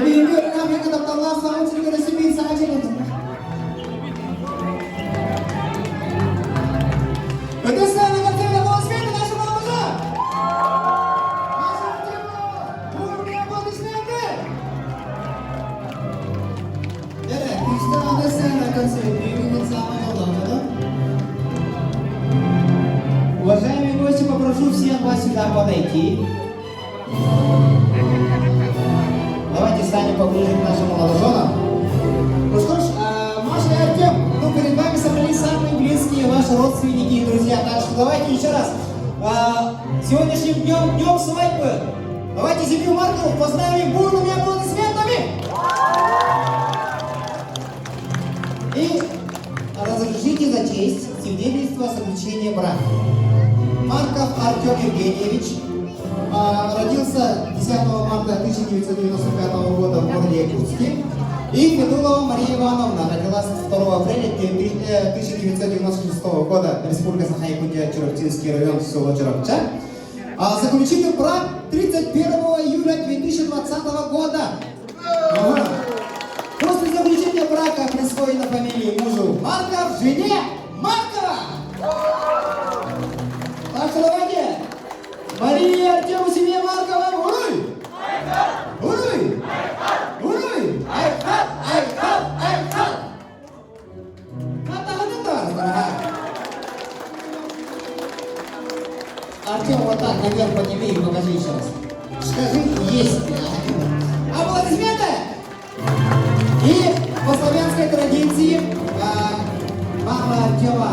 Lebih ini kami tetap telah selalu cerita resmi saja. Betul sekali kan saya mau sekali dengan semua musuh. Masuk timur, dunia bodi sendiri. Jadi kita ada saya akan sedikit sama Allah, betul? Уважаемые гости, попрошу всех вас сюда подойти. Давайте станем поближе к нашим молодоженам. Ну что ж, Маша и Артем, ну перед вами собрались самые близкие ваши родственники и друзья. Так что давайте еще раз. Сегодняшним днем свадьбы. Давайте семью Марковых поздравим бурными аплодисментами. И разрешите за честь свидетельство о заключении брака. Марков Артем Евгеньевич родился 10 марта 1995 года в городе Якутске. И Федулова Мария Ивановна родилась 2 апреля 1996 года в Республике Саха-Якутия, Чурапчинский район, село Чурапча. Заключили брак 31 июля 2020 года. После заключения брака присвоено фамилии мужу Марков, жене Маркова. Так что давайте, Мария Артему, семье Маркова, уруй! Уруй! Уруй! Айхат! Айхат! Айхат! Артем, вот так наверх подними и покажи еще раз. Скажи, есть! Аплодисменты! И по славянской традиции мама Артема,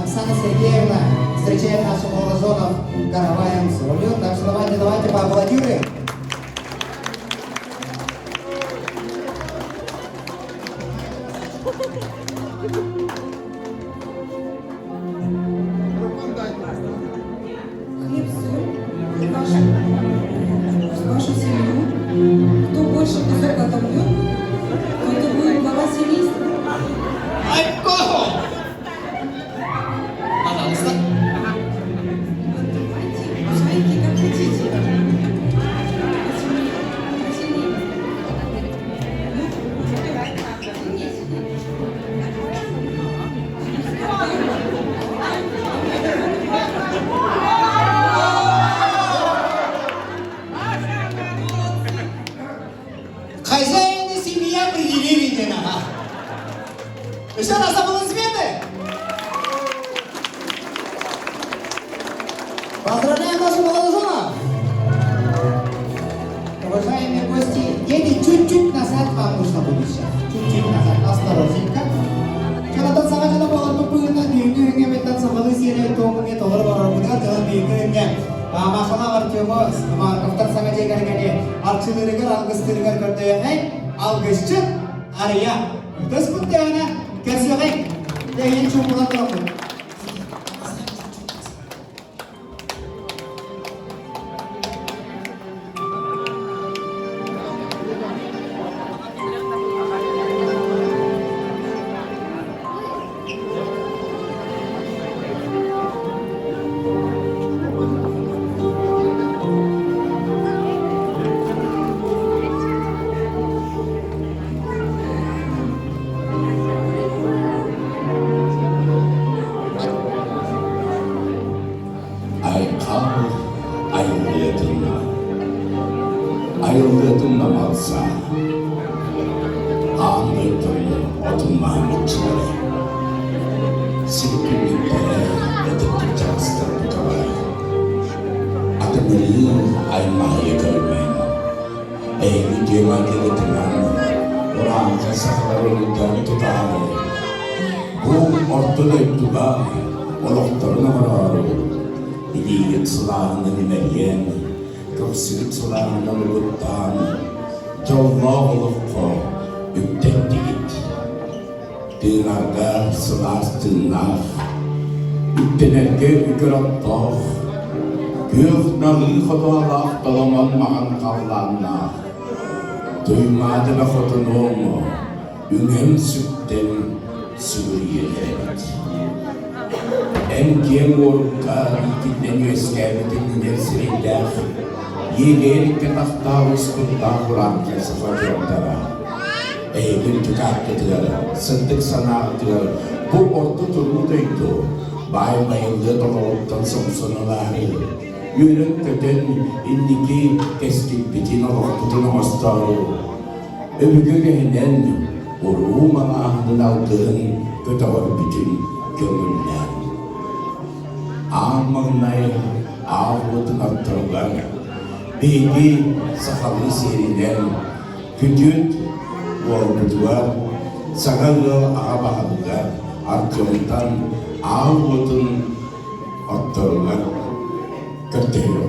Оксана Сергеевна, встречает наших молодоженов караваем с рулем. Так что давайте поаплодируем. Хлеб, соль, вашу семью. Кто больше кусок отобьет, то это будет глава семейства. Пожалуйста. Знаете, как хотите. Хозяин и семья определили меня. Еще раз аплодисменты. Поздравляем наших молодоженов. Уважаемые гости, дети, чуть-чуть назад вам нужно будет сейчас. Чуть-чуть назад, осторожненько. Karena tantangan kita bakal tupungin bingung ngemetan sebalik sini itu mungkin orang benar dalam bingungnya. Masalah Artemo, Markovtar sangat jaga dengan dia. Artemo dengar, Agus dengar kerja yang Agus cut, Arya. Terus pun dia mana? Kerja yang dia yang cuma terlalu. Ayrıldığım namazsa ağındaydım otun mahmutçuları Silipinlikleri ödettik çalıştırdı kavay Atımını aymayı görmeyin Eğri cema geletinden Ulan kasaklarını dönü tutarı Bu ortada iptuga Oluklarına vararı İliyet sılağını nimeliyen Kıvsılık sılağını buluttan Jolloğulukko üptettik Dünarda sılastınlar Üptenerge ükürattoq Gök nalı xodoalaq dolamanmağın kavlanlar Duymadı ve xodonumu Üngem sütten sürüyelet En kem orukka ikitten yüzgevdin üniversiteler Yegelik taqtağız kutlar Kur'an kesif acıntara. Eğilim tükartıdır, sıntık sanatır. Bu orta turludaydı. Bay bayıldı dolaptan somsunaları. Yürün köten indiki keskin bitin olaktığını astarı. Övgülehinen uruğum anahının aldığın kötavır bütün gönüller. Ağmağınay ağvudun attırlar. Beygi sakallı seriden kütüt olgudular. Sakalı ağabahadılar. Artyom'dan ağvudun attırlar. Kötüyor.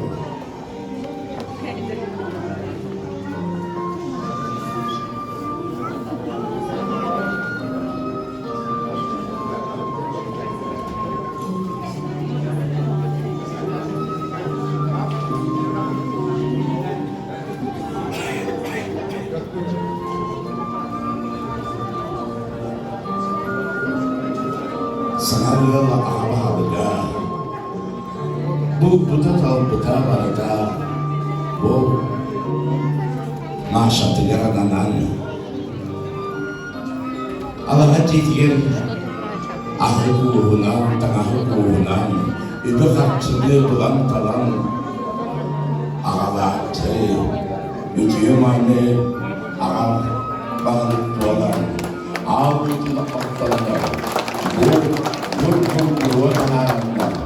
Sanarlı ağabahadılar. Bu buta barada bu maşatı yarananan Allah'a tetiğer ahı uğrunan, tanahı uğrunan übü harçını bulan talan ağalatı ütüyüm aynı ağa bağlık olan ağabeytini aptalanlar bu yurtun anarında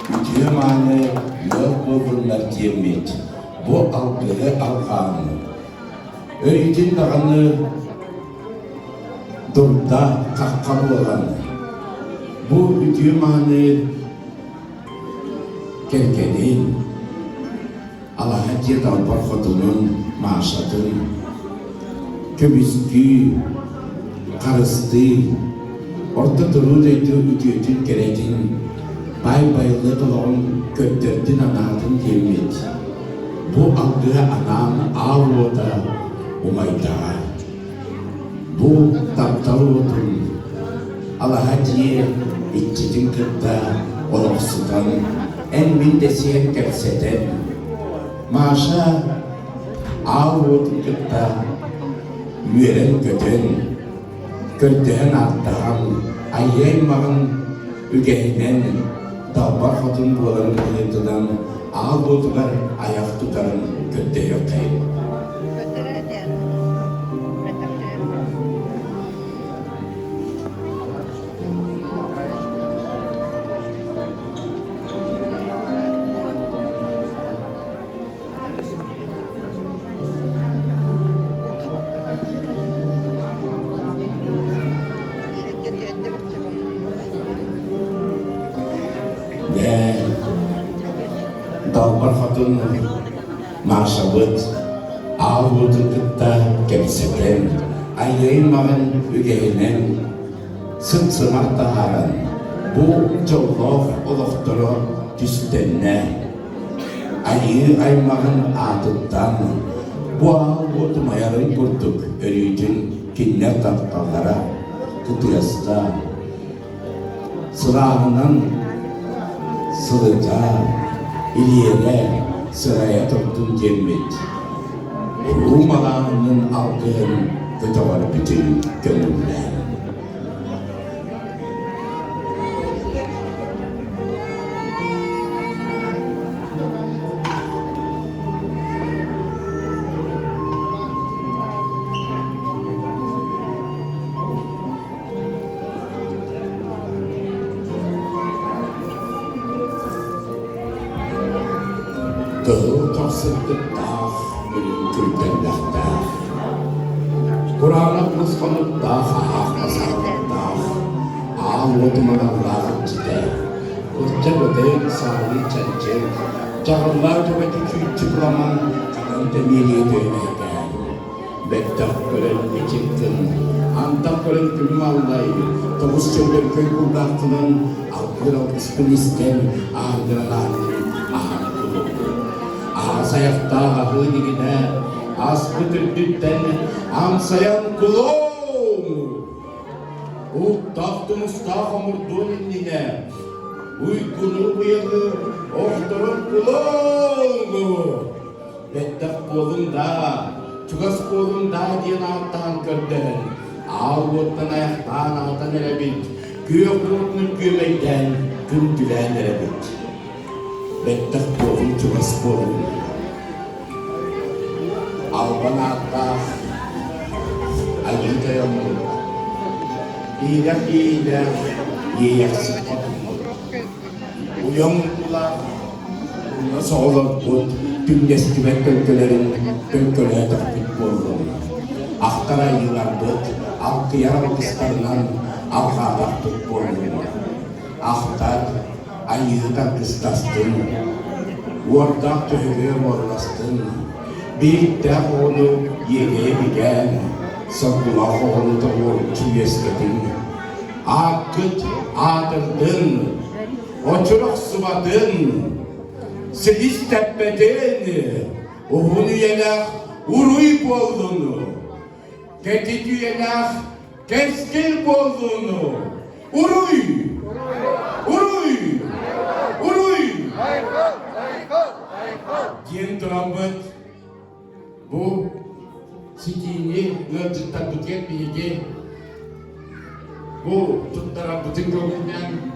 Ütüyümane yok bulunlar diyemet. Bu algılı alkanı. Öğretim dağını durda kakkalı olan. Bu ütüyümane kelkenin Allah'a diye dalbar kodunun maaşatın kömüskü karıstı orta durudaydı ütüyetün gerekin bay-baylı dolağın götürdün anadın yemet. Bu algıya anam ağırlıda umayda. Bu taptalı odun. Allah'a diye iççidin kıtta olaksudan en mindesiyen gelseden. Maşa ağırlıdın kıtta müeren götün. Götüğün arttağın ayyaymağın ügeyinen dalbar hatun buların kıyıtıdan ağ boğdular ayak tutarın kötü yokayım. Ve dalbar hatun maşabıt ağvudun kıtta kepseten ayyaymağın ügeyinen sımsımar taharan bu çoğloğ oluqturu tüstenne ayı aymağın atıttan bu ağvud mayarın kurduk örüytün kinler taptalara kıtıyasta sırağından sılıca, iliyere, sıraya tuttun gelmet. Rum alanının algın kıtavar bütün gönüller. Kıl kapsıttık dağ, ölüm kültenler dağ. Kur'an'a kıskanıp dağ, hasarlık dağ. Ağ otumadan dağ çide. Kırca ödeyik sağlı çence. Çağırlar gibi küçük çıklaman, kanan temeliye döneyken. Bektak gören geçiktin, antak gören külüm Allah'ı. Tavus çöpün köy kurdaktının, algırak ispin isten, ağırdıralarının ağır kılıp. Sayakta ahı diline, askı tüttütten, ansayan kulum. Uktaftu Mustafa murdun indine, uykunu bıyığı, ofturun kulum. Bettek bolunda, çugas bolunda diyen alttan gördün. Ağvottan ayaktan altan erebit. Gök bulutun gömeyden gün gülen erebit. Bettek bolun çugas bolun. Alban altta ayıda yamur. İyilek yiyek sıkıntı. Uyan kulak. Nasıl olur bu tümges kibet dönkelerin dönköleye takip bolun. Ahtara yılandık, alkı yaran kıslarından alka baktık bolun. Ahtar ayıdan kıstastın, ordak tühüge morlastın. Birlikte onu yediğe bilen, sakula onu da o tüyesledin. Akıt adırdın, oçuruk sıvadın. Silis tepedin, uhunu yenak uruyup olduğunu, tetikü yenak keskin olduğunu, uruy, uruy, uruy. Diyen drambet, bu sikini ırzıkta tüket bilgi, bu tuttara bütün yolundan